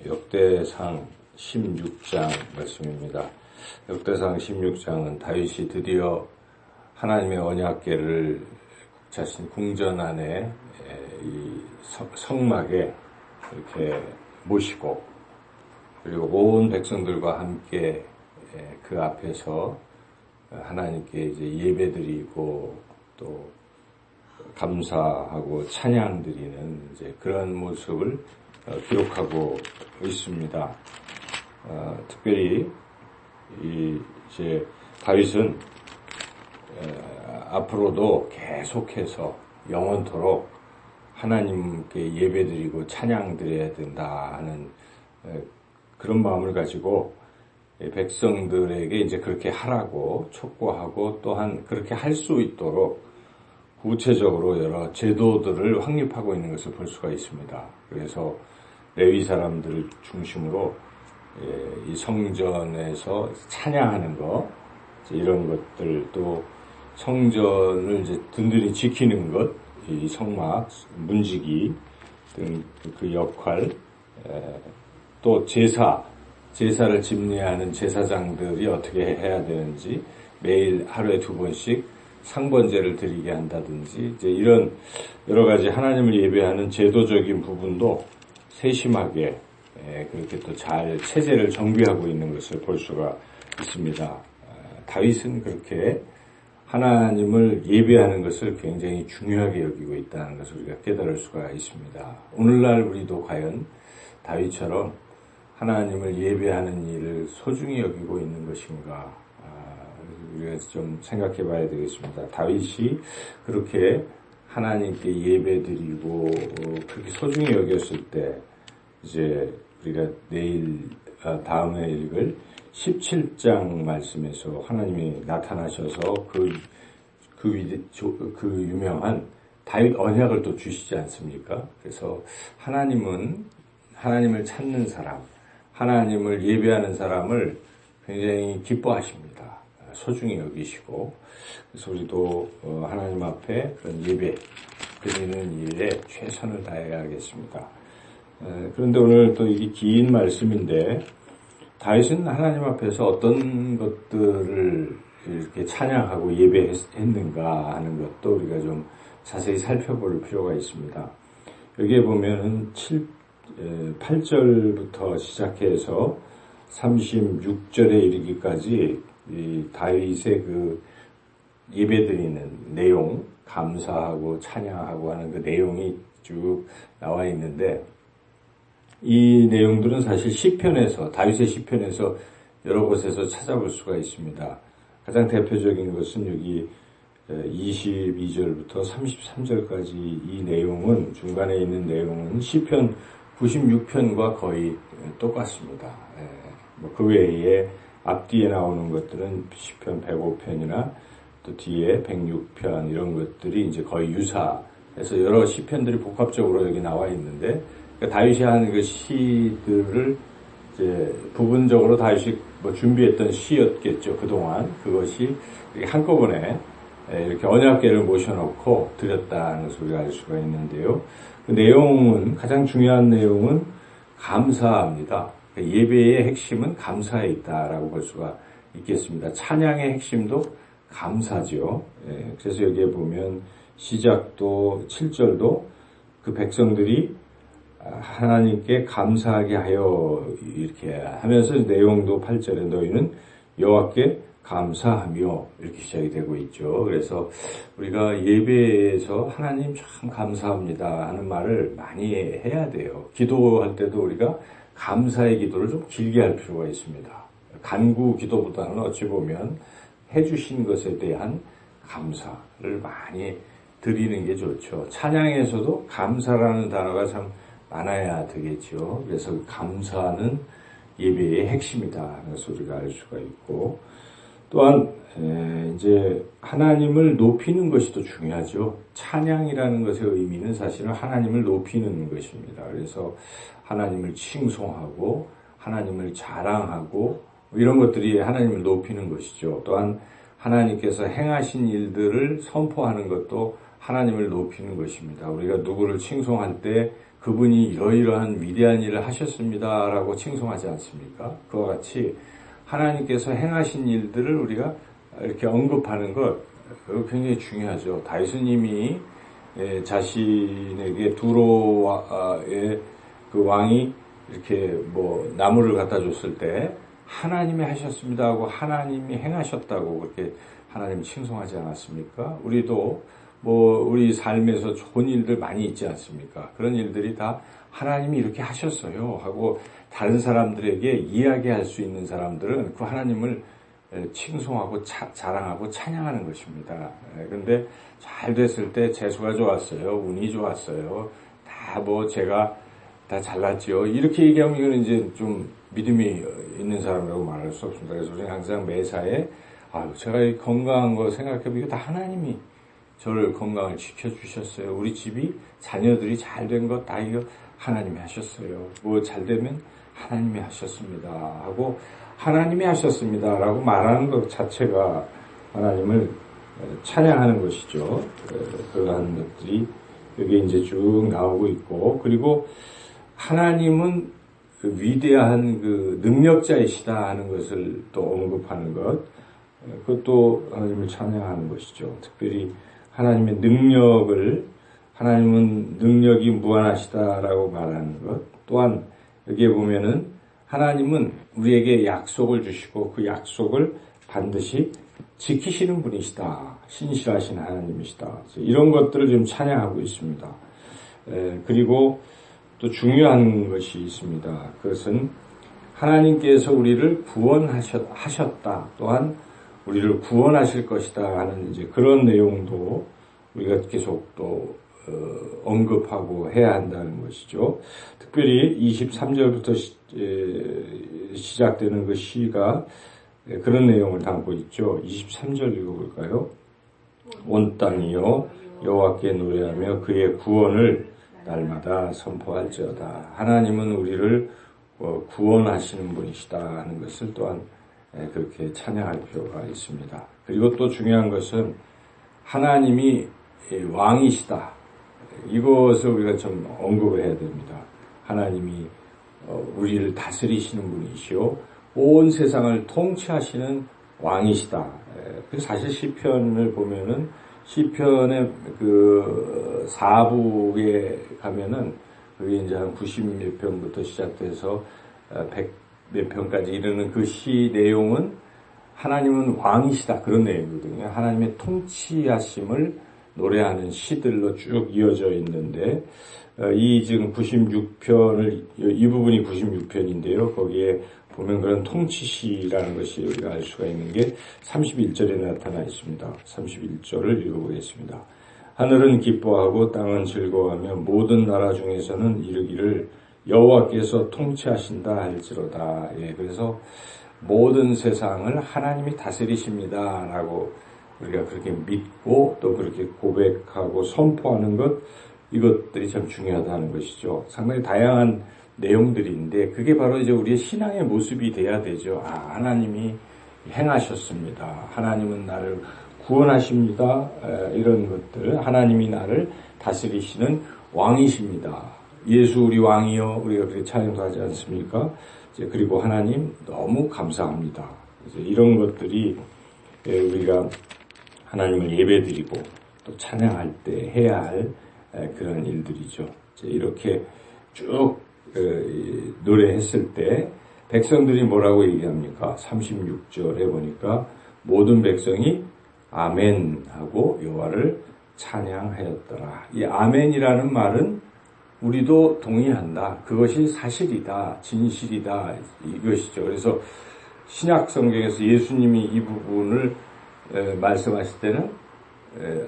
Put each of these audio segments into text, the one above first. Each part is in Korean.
역대상 16장 말씀입니다. 역대상 16장은 다윗이 드디어 하나님의 언약궤를 자신 궁전 안에 이 성막에 이렇게 모시고, 그리고 온 백성들과 함께 그 앞에서 하나님께 이제 예배드리고 또 감사하고 찬양드리는 이제 그런 모습을 기록하고 있습니다. 특별히 이제 다윗은 앞으로도 계속해서 영원토록 하나님께 예배드리고 찬양드려야 된다 하는 그런 마음을 가지고 백성들에게 이제 그렇게 하라고 촉구하고, 또한 그렇게 할 수 있도록 구체적으로 여러 제도들을 확립하고 있는 것을 볼 수가 있습니다. 그래서 레위 사람들을 중심으로 이 성전에서 찬양하는 것, 이런 것들, 또 성전을 이제 든든히 지키는 것, 이 성막, 문지기 등 그 역할, 또 제사를 집례하는 제사장들이 어떻게 해야 되는지, 매일 하루에 2번씩 상번제를 드리게 한다든지, 이제 이런 여러 가지 하나님을 예배하는 제도적인 부분도 세심하게 그렇게 또 잘 체제를 정비하고 있는 것을 볼 수가 있습니다. 다윗은 그렇게 하나님을 예배하는 것을 굉장히 중요하게 여기고 있다는 것을 우리가 깨달을 수가 있습니다. 오늘날 우리도 과연 다윗처럼 하나님을 예배하는 일을 소중히 여기고 있는 것인가, 우리가 좀 생각해 봐야 되겠습니다. 다윗이 그렇게 하나님께 예배드리고 그렇게 소중히 여겼을 때, 이제 우리가 다음에 읽을 17장 말씀에서 하나님이 나타나셔서 그 유명한 다윗 언약을 또 주시지 않습니까? 그래서 하나님을 찾는 사람, 하나님을 예배하는 사람을 굉장히 기뻐하십니다. 소중히 여기시고, 그래서 우리도 하나님 앞에 그런 예배 드리는 일에 최선을 다해야겠습니다. 그런데 오늘 또 이게 긴 말씀인데, 다윗은 하나님 앞에서 어떤 것들을 이렇게 찬양하고 예배했는가 하는 것도 우리가 좀 자세히 살펴볼 필요가 있습니다. 여기에 보면은 8절부터 시작해서 36절에 이르기까지 이 다윗의 그 예배드리는 내용, 감사하고 찬양하고 하는 그 내용이 쭉 나와 있는데, 이 내용들은 사실 다윗의 시편에서 여러 곳에서 찾아볼 수가 있습니다. 가장 대표적인 것은 여기 22절부터 33절까지 이 내용은, 중간에 있는 내용은 시편 96편과 거의 똑같습니다. 그 외에 앞뒤에 나오는 것들은 시편 105편이나 또 뒤에 106편 이런 것들이 이제 거의 유사해서 여러 시편들이 복합적으로 여기 나와 있는데, 그러니까 다윗이 하는 그 시들을 이제 부분적으로 다윗이 준비했던 시였겠죠. 그동안 그것이 한꺼번에 이렇게 언약궤를 모셔놓고 드렸다는 것을 우리가 알 수가 있는데요. 그 내용은, 가장 중요한 내용은 감사합니다. 예배의 핵심은 감사에 있다라고 볼 수가 있겠습니다. 찬양의 핵심도 감사죠. 그래서 여기에 보면 시작도 7절도 그 백성들이 하나님께 감사하게 하여 이렇게 하면서, 내용도 8절에 너희는 여호와께 감사하며 이렇게 시작이 되고 있죠. 그래서 우리가 예배에서 하나님 참 감사합니다 하는 말을 많이 해야 돼요. 기도할 때도 우리가 감사의 기도를 좀 길게 할 필요가 있습니다. 간구 기도보다는 어찌 보면 해주신 것에 대한 감사를 많이 드리는 게 좋죠. 찬양에서도 감사라는 단어가 참 많아야 되겠죠. 그래서 감사는 예배의 핵심이다 하는 것을 우리가 알 수가 있고, 또한 이제 하나님을 높이는 것이 더 중요하죠. 찬양이라는 것의 의미는 사실은 하나님을 높이는 것입니다. 그래서 하나님을 칭송하고 하나님을 자랑하고 이런 것들이 하나님을 높이는 것이죠. 또한 하나님께서 행하신 일들을 선포하는 것도 하나님을 높이는 것입니다. 우리가 누구를 칭송할 때 그분이 이러이러한 위대한 일을 하셨습니다라고 칭송하지 않습니까? 그와 같이 하나님께서 행하신 일들을 우리가 이렇게 언급하는 것, 그거 굉장히 중요하죠. 다윗님이 자신에게 두로의 그 왕이 이렇게 뭐 나무를 갖다 줬을 때 하나님이 하셨습니다 하고 하나님이 행하셨다고 그렇게 하나님 칭송하지 않았습니까? 우리도 뭐 우리 삶에서 좋은 일들 많이 있지 않습니까? 그런 일들이 다 하나님이 이렇게 하셨어요 하고 다른 사람들에게 이야기할 수 있는 사람들은 그 하나님을 칭송하고 자랑하고 찬양하는 것입니다. 그런데 잘 됐을 때 재수가 좋았어요. 운이 좋았어요. 다 뭐 제가 다 잘났지요. 이렇게 얘기하면 이거는 이제 좀 믿음이 있는 사람이라고 말할 수 없습니다. 그래서 우리는 항상 매사에 제가 이 건강한 거 생각해보면 이거 다 하나님이 저를 건강을 지켜주셨어요. 우리 집이 자녀들이 잘 된 것 다 이거 하나님이 하셨어요. 뭐 잘 되면 하나님이 하셨습니다 하고 하나님이 하셨습니다라고 말하는 것 자체가 하나님을 찬양하는 것이죠. 그러한 것들이 여기 이제 쭉 나오고 있고, 그리고 하나님은 그 위대한 그 능력자이시다 하는 것을 또 언급하는 것, 그것도 하나님을 찬양하는 것이죠. 특별히 하나님의 능력을, 하나님은 능력이 무한하시다라고 말하는 것, 또한 여기에 보면은 하나님은 우리에게 약속을 주시고 그 약속을 반드시 지키시는 분이시다. 신실하신 하나님이시다. 이런 것들을 좀 찬양하고 있습니다. 그리고 또 중요한 것이 있습니다. 그것은 하나님께서 우리를 구원하셨다. 또한 우리를 구원하실 것이다 하는 이제 그런 내용도 우리가 계속 또 언급하고 해야 한다는 것이죠. 특별히 23절부터 시작되는 그 시가 그런 내용을 담고 있죠. 23절 읽어볼까요? 온 땅이요 여호와께 노래하며 그의 구원을 날마다 선포할지어다. 하나님은 우리를 구원하시는 분이시다 하는 것을 또한 그렇게 찬양할 필요가 있습니다. 그리고 또 중요한 것은 하나님이 왕이시다. 이것을 우리가 좀 언급을 해야 됩니다. 하나님이 우리를 다스리시는 분이시오. 온 세상을 통치하시는 왕이시다. 사실 시편을 보면은 시편의 그 4부에 가면은 그게 이제 한 90몇 편부터 시작돼서 100몇 편까지 이르는 그 시 내용은 하나님은 왕이시다. 그런 내용이거든요. 하나님의 통치하심을 노래하는 시들로 쭉 이어져 있는데, 이 지금 96편을, 이 부분이 96편인데요. 거기에 보면 그런 통치시라는 것이 우리가 알 수가 있는 게 31절에 나타나 있습니다. 31절을 읽어보겠습니다. 하늘은 기뻐하고 땅은 즐거워하며 모든 나라 중에서는 이르기를 여호와께서 통치하신다 할지로다. 그래서 모든 세상을 하나님이 다스리십니다 라고 우리가 그렇게 믿고 또 그렇게 고백하고 선포하는 것, 이것들이 참 중요하다는 것이죠. 상당히 다양한 내용들인데 그게 바로 이제 우리의 신앙의 모습이 돼야 되죠. 하나님이 행하셨습니다. 하나님은 나를 구원하십니다. 이런 것들, 하나님이 나를 다스리시는 왕이십니다. 예수 우리 왕이요, 우리가 그렇게 찬양도 하지 않습니까? 그리고 하나님 너무 감사합니다. 이런 것들이 우리가 하나님을 예배드리고 또 찬양할 때 해야 할 그런 일들이죠. 이렇게 쭉 노래했을 때 백성들이 뭐라고 얘기합니까? 36절에 보니까 모든 백성이 아멘 하고 여호와를 찬양하였더라. 이 아멘이라는 말은 우리도 동의한다. 그것이 사실이다. 진실이다. 이것이죠. 그래서 신약 성경에서 예수님이 이 부분을 말씀하실 때는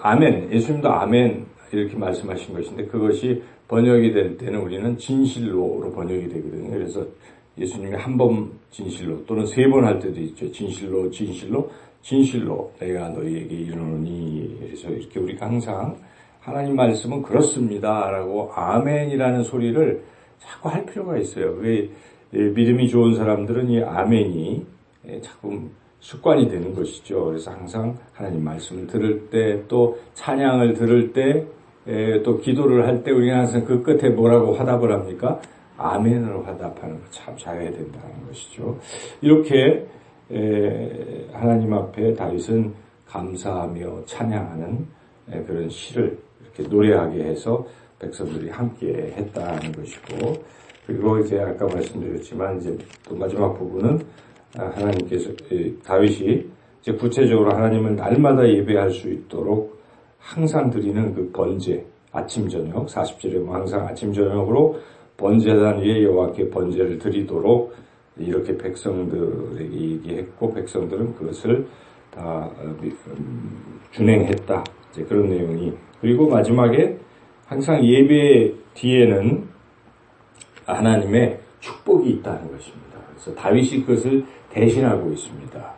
아멘, 예수님도 아멘 이렇게 말씀하신 것인데 그것이 번역이 될 때는 우리는 진실로로 번역이 되거든요. 그래서 예수님이 한 번 진실로 또는 세 번 할 때도 있죠. 진실로, 진실로, 진실로 내가 너희에게 이르노니. 그래서 이렇게 우리가 항상 하나님 말씀은 그렇습니다 라고 아멘이라는 소리를 자꾸 할 필요가 있어요. 그게 믿음이 좋은 사람들은 이 아멘이 자꾸 습관이 되는 것이죠. 그래서 항상 하나님 말씀을 들을 때 또 찬양을 들을 때 또 기도를 할 때 우리가 항상 그 끝에 뭐라고 화답을 합니까? 아멘으로 화답하는 거 참 잘해야 된다는 것이죠. 이렇게 하나님 앞에 다윗은 감사하며 찬양하는 그런 시를 이렇게 노래하게 해서 백성들이 함께 했다는 것이고, 그리고 이제 아까 말씀드렸지만 이제 또 마지막 부분은 하나님께서 다윗이 이제 구체적으로 하나님을 날마다 예배할 수 있도록 항상 드리는 그 번제, 아침 저녁 40절에 뭐 항상 아침 저녁으로 번제단 위에 여호와께 번제를 드리도록 이렇게 백성들에게 얘기했고, 백성들은 그것을 다 준행했다. 이제 그런 내용이. 그리고 마지막에 항상 예배 뒤에는 하나님의 축복이 있다는 것입니다. 그래서 다윗이 그것을 대신하고 있습니다.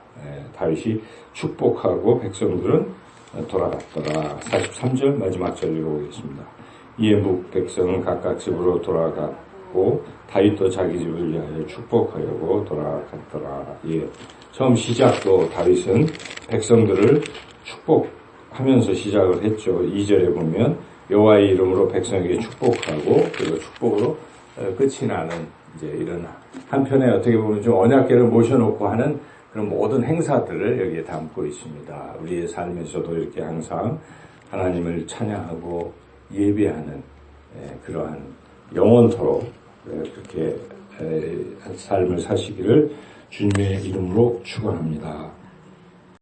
다윗이 축복하고 백성들은 돌아갔더라. 43절 마지막 절 읽어보겠습니다. 이에 묵 백성은 각각 집으로 돌아갔고 다윗도 자기 집을 위하여 축복하려고 돌아갔더라. 예. 처음 시작도 다윗은 백성들을 축복하면서 시작을 했죠. 2절에 보면 여호와의 이름으로 백성에게 축복하고 그리고 축복으로 끝이 나는 이제 이런 한편에 어떻게 보면 좀 언약궤를 모셔놓고 하는 그런 모든 행사들을 여기에 담고 있습니다. 우리의 삶에서도 이렇게 항상 하나님을 찬양하고 예배하는 그러한 영원토록 그렇게 삶을 사시기를 주님의 이름으로 축원합니다.